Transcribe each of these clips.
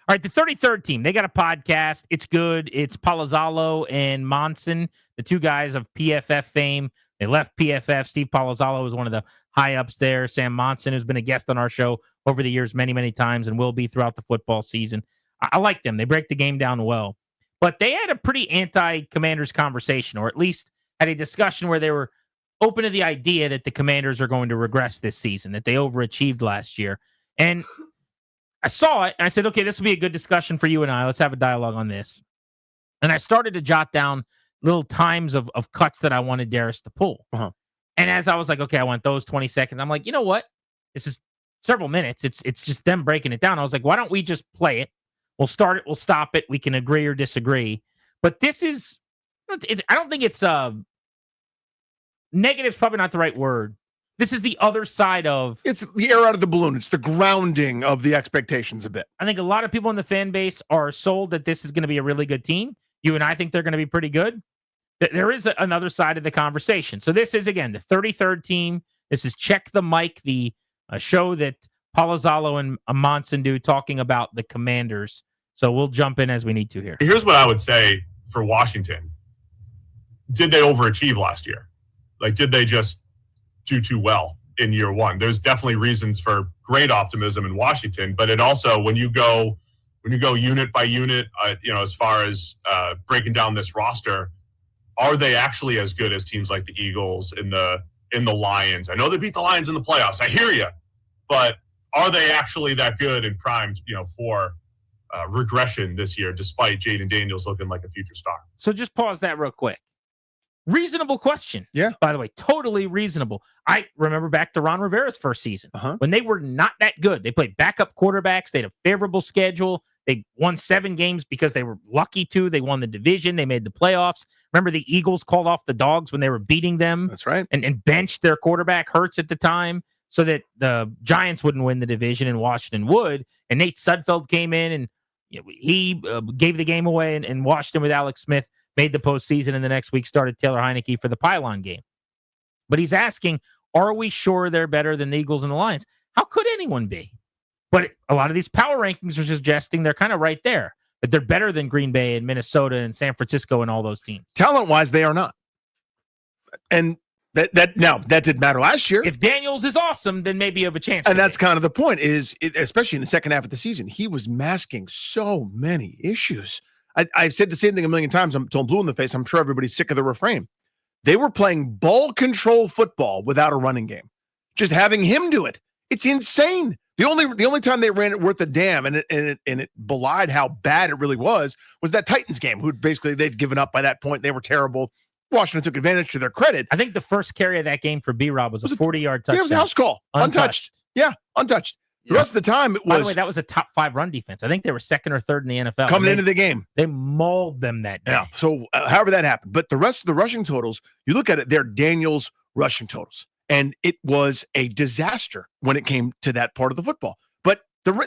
All right, the 33rd team, they got a podcast. It's good. It's Palazzolo and Monson, the two guys of PFF fame. They left PFF. Steve Palazzolo was one of the high-ups there. Sam Monson, who's been a guest on our show over the years many, many times and will be throughout the football season. I like them. They break the game down well. But they had a pretty anti-Commanders conversation, or at least had a discussion where they were open to the idea that the Commanders are going to regress this season, that they overachieved last year. And I saw it, and I said, okay, this will be a good discussion for you and I. Let's have a dialogue on this. And I started to jot down little times of cuts that I wanted Darius to pull. Uh-huh. And as I was like, okay, I want those 20 seconds. I'm like, you know what? This is several minutes. It's just them breaking it down. I was like, why don't we just play it? We'll start it. We'll stop it. We can agree or disagree. But this is, I don't think it's negative. Is probably not the right word. This is the other side of... It's the air out of the balloon. It's the grounding of the expectations a bit. I think a lot of people in the fan base are sold that this is going to be a really good team. You and I think they're going to be pretty good. There is another side of the conversation. So this is, again, the 33rd team. This is Check the Mic, the show that Palazzolo and Monson do, talking about the Commanders. So we'll jump in as we need to here. Here's what I would say for Washington. Did they overachieve last year? Like, did they just do too well in year one? There's definitely reasons for great optimism in Washington, but it also, when you go unit by unit, as far as breaking down this roster, are they actually as good as teams like the Eagles and the Lions? I know they beat the Lions in the playoffs. I hear you, but are they actually that good and primed, for regression this year, despite Jaden Daniels looking like a future star? So just pause that real quick. Reasonable question. Yeah. By the way, totally reasonable. I remember back to Ron Rivera's first season when they were not that good. They played backup quarterbacks. They had a favorable schedule. They won 7 games because they were lucky to. They won the division. They made the playoffs. Remember the Eagles called off the Dogs when they were beating them. That's right. And benched their quarterback, Hurts, at the time, so that the Giants wouldn't win the division and Washington would. And Nate Sudfeld came in and he gave the game away and Washington with Alex Smith made the postseason, and the next week started Taylor Heineke for the pylon game. But he's asking, are we sure they're better than the Eagles and the Lions? How could anyone be? But a lot of these power rankings are suggesting they're kind of right there, that they're better than Green Bay and Minnesota and San Francisco and all those teams. Talent-wise, they are not. And that didn't matter last year. If Daniels is awesome, then maybe you have a chance. And that's kind of the point, especially in the second half of the season, he was masking so many issues. I've said the same thing a million times. I'm blue in the face. I'm sure everybody's sick of the refrain. They were playing ball control football without a running game. Just having him do it, it's insane. The only time they ran it worth a damn, and it belied how bad it really was that Titans game. Who basically they'd given up by that point. They were terrible. Washington took advantage to their credit. I think the first carry of that game for B-Rob was a 40-yard touchdown. Yeah, it was a house call, untouched. Yeah, untouched. The rest of the time, it was... By the way, that was a top 5 run defense. I think they were second or third in the NFL. Coming into the game. They mauled them that day. Yeah, so however that happened. But the rest of the rushing totals, you look at it, they're Daniels' rushing totals. And it was a disaster when it came to that part of the football. But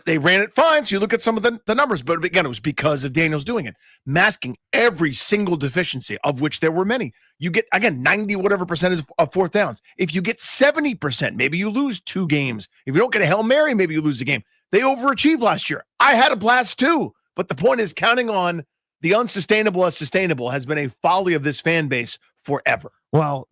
they ran it fine, so you look at some of the numbers. But again, it was because of Daniels doing it. Masking every single deficiency, of which there were many. You get, again, 90-whatever percentage of fourth downs. If you get 70%, maybe you lose 2 games. If you don't get a Hail Mary, maybe you lose a game. They overachieved last year. I had a blast too. But the point is, counting on the unsustainable as sustainable has been a folly of this fan base forever. Well,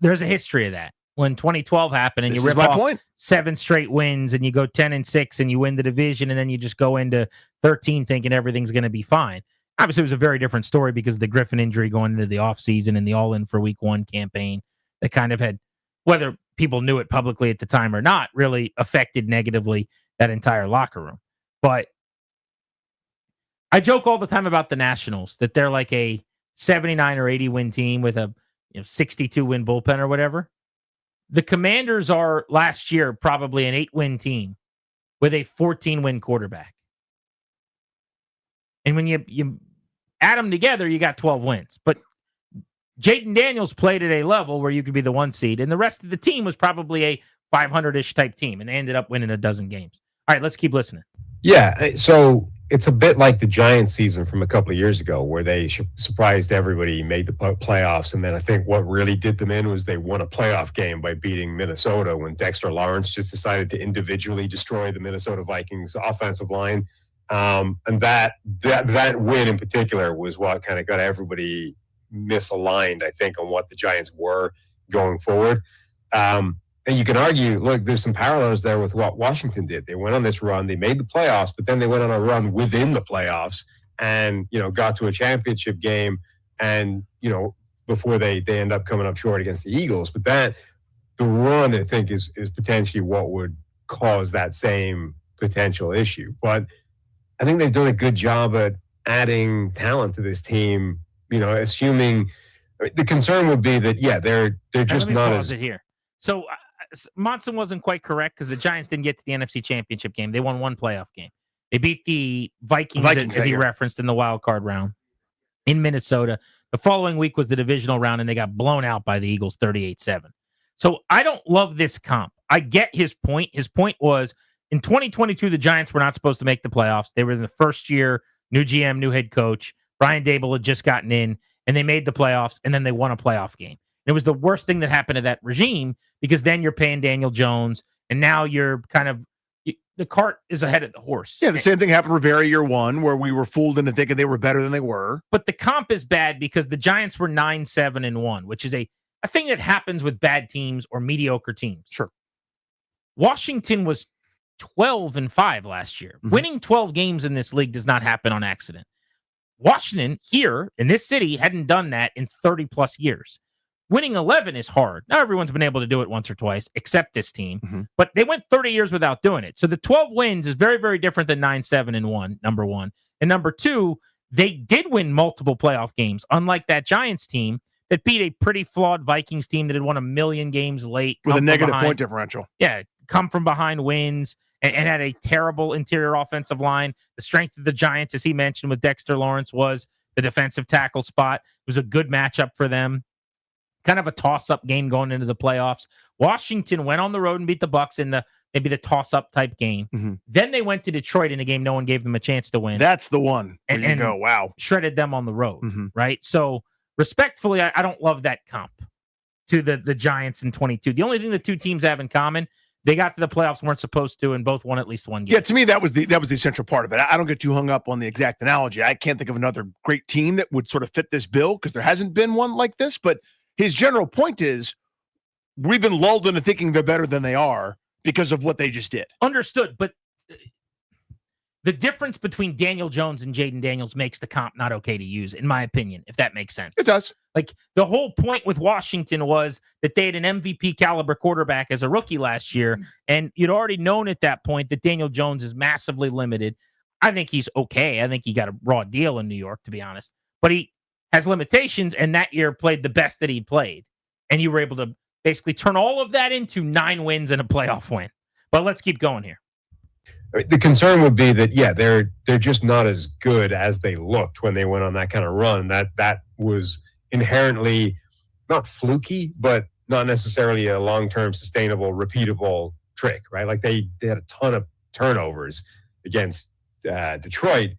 there's a history of that. When 2012 happened and you rip off 7 straight wins and you go 10-6 and you win the division and then you just go into 13 thinking everything's going to be fine. Obviously, it was a very different story because of the Griffin injury going into the offseason and the all-in for week 1 campaign that kind of had, whether people knew it publicly at the time or not, really affected negatively that entire locker room. But I joke all the time about the Nationals, that they're like a 79 or 80 win team with a 62 win bullpen or whatever. The Commanders are last year probably an 8-win team with a 14-win quarterback. And when you add them together, you got 12 wins. But Jaden Daniels played at a level where you could be the 1 seed, and the rest of the team was probably a 500-ish type team, and they ended up winning a dozen games. All right, let's keep listening. Yeah, so it's a bit like the Giants season from a couple of years ago where they surprised everybody, made the playoffs, and then I think what really did them in was they won a playoff game by beating Minnesota when Dexter Lawrence just decided to individually destroy the Minnesota Vikings offensive line. And that win in particular was what kind of got everybody misaligned, I think, on what the Giants were going forward. And you can argue, look, there's some parallels there with what Washington did. They went on this run, they made the playoffs, but then they went on a run within the playoffs and, got to a championship game and, before they end up coming up short against the Eagles. But the run, I think, is potentially what would cause that same potential issue. But I think they've done a good job at adding talent to this team, assuming the concern would be that, they're just not as... Let me pause it here. So Monson wasn't quite correct because the Giants didn't get to the NFC Championship game. They won one playoff game. They beat the Vikings as he referenced, in the wild card round in Minnesota. The following week was the divisional round, and they got blown out by the Eagles 38-7. So I don't love this comp. I get his point. His point was, in 2022, the Giants were not supposed to make the playoffs. They were in the first year, new GM, new head coach. Brian Daboll had just gotten in, and they made the playoffs, and then they won a playoff game. And it was the worst thing that happened to that regime, because then you're paying Daniel Jones, and now you're kind of, the cart is ahead of the horse. Yeah, the same thing happened Rivera year one, where we were fooled into thinking they were better than they were. But the comp is bad because the Giants were 9-7-1, which is a thing that happens with bad teams or mediocre teams. Sure. Washington was 12-5 last year. Mm-hmm. Winning 12 games in this league does not happen on accident. Washington here in this city hadn't done that in 30 plus years. Winning 11 is hard. Not everyone's been able to do it once or twice, except this team. Mm-hmm. But they went 30 years without doing it. So the 12 wins is very, very different than 9-7-1, number one. And number two, they did win multiple playoff games, unlike that Giants team that beat a pretty flawed Vikings team that had won 1 million games late. With a negative point differential. Yeah, come from behind wins and had a terrible interior offensive line. The strength of the Giants, as he mentioned with Dexter Lawrence, was the defensive tackle spot. It was a good matchup for them. Kind of a toss-up game going into the playoffs. Washington went on the road and beat the Bucs in maybe the toss-up type game. Mm-hmm. Then they went to Detroit in a game no one gave them a chance to win. That's the one where you go, wow. Shredded them on the road, right? So respectfully, I don't love that comp to the Giants in 22. The only thing the two teams have in common, they got to the playoffs, weren't supposed to, and both won at least one game. Yeah, to me, that was the essential part of it. I don't get too hung up on the exact analogy. I can't think of another great team that would sort of fit this bill because there hasn't been one like this, but his general point is we've been lulled into thinking they're better than they are because of what they just did. Understood, but the difference between Daniel Jones and Jaden Daniels makes the comp not okay to use, in my opinion, if that makes sense. It does. Like, the whole point with Washington was that they had an MVP caliber quarterback as a rookie last year, and you'd already known at that point that Daniel Jones is massively limited. I think he's okay. I think he got a raw deal in New York, to be honest. But he has limitations, and that year played the best that he played. And you were able to basically turn all of that into 9 wins and a playoff win. But let's keep going here. The concern would be that, they're just not as good as they looked when they went on that kind of run. That was inherently not fluky, but not necessarily a long-term, sustainable, repeatable trick, right? Like they had a ton of turnovers against Detroit.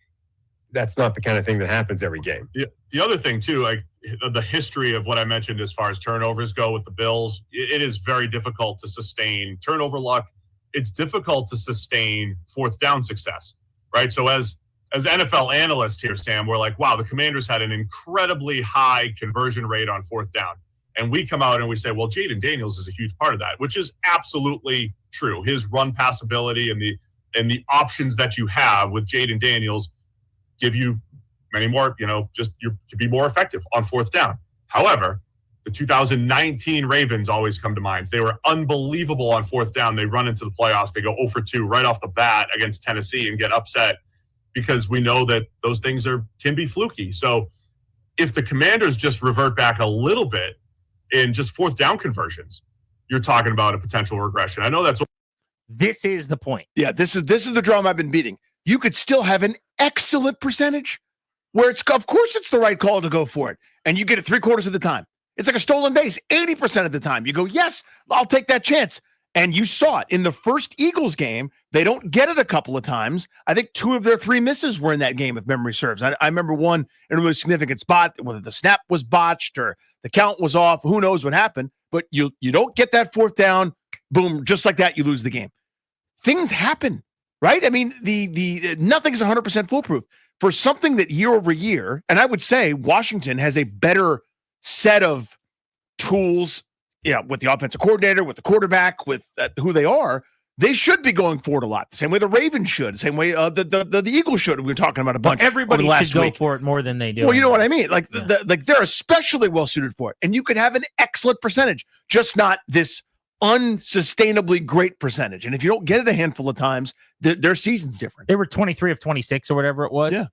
That's not the kind of thing that happens every game. The other thing, too, like the history of what I mentioned as far as turnovers go with the Bills, it is very difficult to sustain turnover luck. It's difficult to sustain fourth down success, right? So as NFL analysts here, Sam, we're like, wow, the Commanders had an incredibly high conversion rate on fourth down. And we come out and we say, well, Jaden Daniels is a huge part of that, which is absolutely true. His run pass ability and the options that you have with Jaden Daniels give you many more, just you to be more effective on fourth down. However, the 2019 Ravens always come to mind. They were unbelievable on fourth down. They run into the playoffs. They go 0 for 2 right off the bat against Tennessee and get upset because we know that those things can be fluky. So if the Commanders just revert back a little bit in just fourth down conversions, you're talking about a potential regression. I know this is the point. Yeah, this is the drum I've been beating. You could still have an excellent percentage where of course it's the right call to go for it. And you get it 3/4 of the time. It's like a stolen base 80% of the time. You go, yes, I'll take that chance. And you saw it in the first Eagles game. They don't get it a couple of times. I think 2 of their 3 misses were in that game, if memory serves. I remember one in a really significant spot, whether the snap was botched or the count was off. Who knows what happened? But you don't get that fourth down. Boom, just like that, you lose the game. Things happen. right? I mean, the nothing's 100% foolproof for something that year over year. And I would say Washington has a better set of tools, with the offensive coordinator, with the quarterback, with who they are. They should be going forward a lot. The same way the Ravens should. The same way the Eagles should. We were talking about a bunch. Everybody should go for it more than they do. Well, you know what I mean. Like they're especially well suited for it, and you could have an excellent percentage, just not this unsustainably great percentage. And if you don't get it a handful of times, their season's different. They were 23 of 26 or whatever it was. Yeah,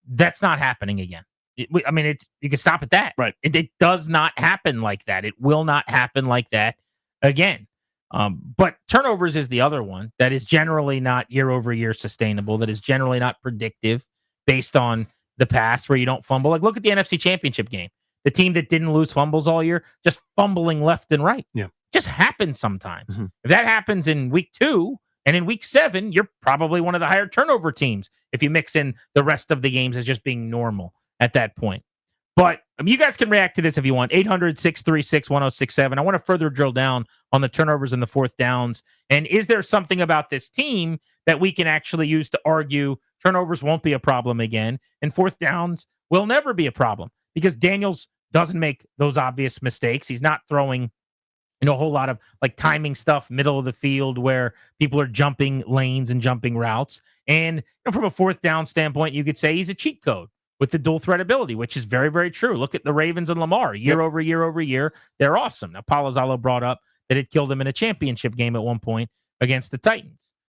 that's not happening again. You can stop at that. Right. It does not happen like that. It will not happen like that again. But turnovers is the other one that is generally not year over year sustainable, that is generally not predictive based on the past where you don't fumble. Like, look at the NFC Championship game. The team that didn't lose fumbles all year, just fumbling left and right. Yeah. Just happens sometimes. Mm-hmm. If that happens in week 2 and in week 7, you're probably one of the higher turnover teams if you mix in the rest of the games as just being normal at that point. But you guys can react to this if you want. 800-636-1067. I want to further drill down on the turnovers and the fourth downs. And is there something about this team that we can actually use to argue turnovers won't be a problem again and fourth downs will never be a problem? Because Daniels doesn't make those obvious mistakes. He's not throwing a whole lot of like timing stuff, middle of the field where people are jumping lanes and jumping routes. And from a fourth down standpoint, you could say he's a cheat code with the dual threat ability, which is very, very true. Look at the Ravens and Lamar year over year over year. They're awesome. Now, Palazzolo brought up that it killed him in a championship game at one point against the Titans.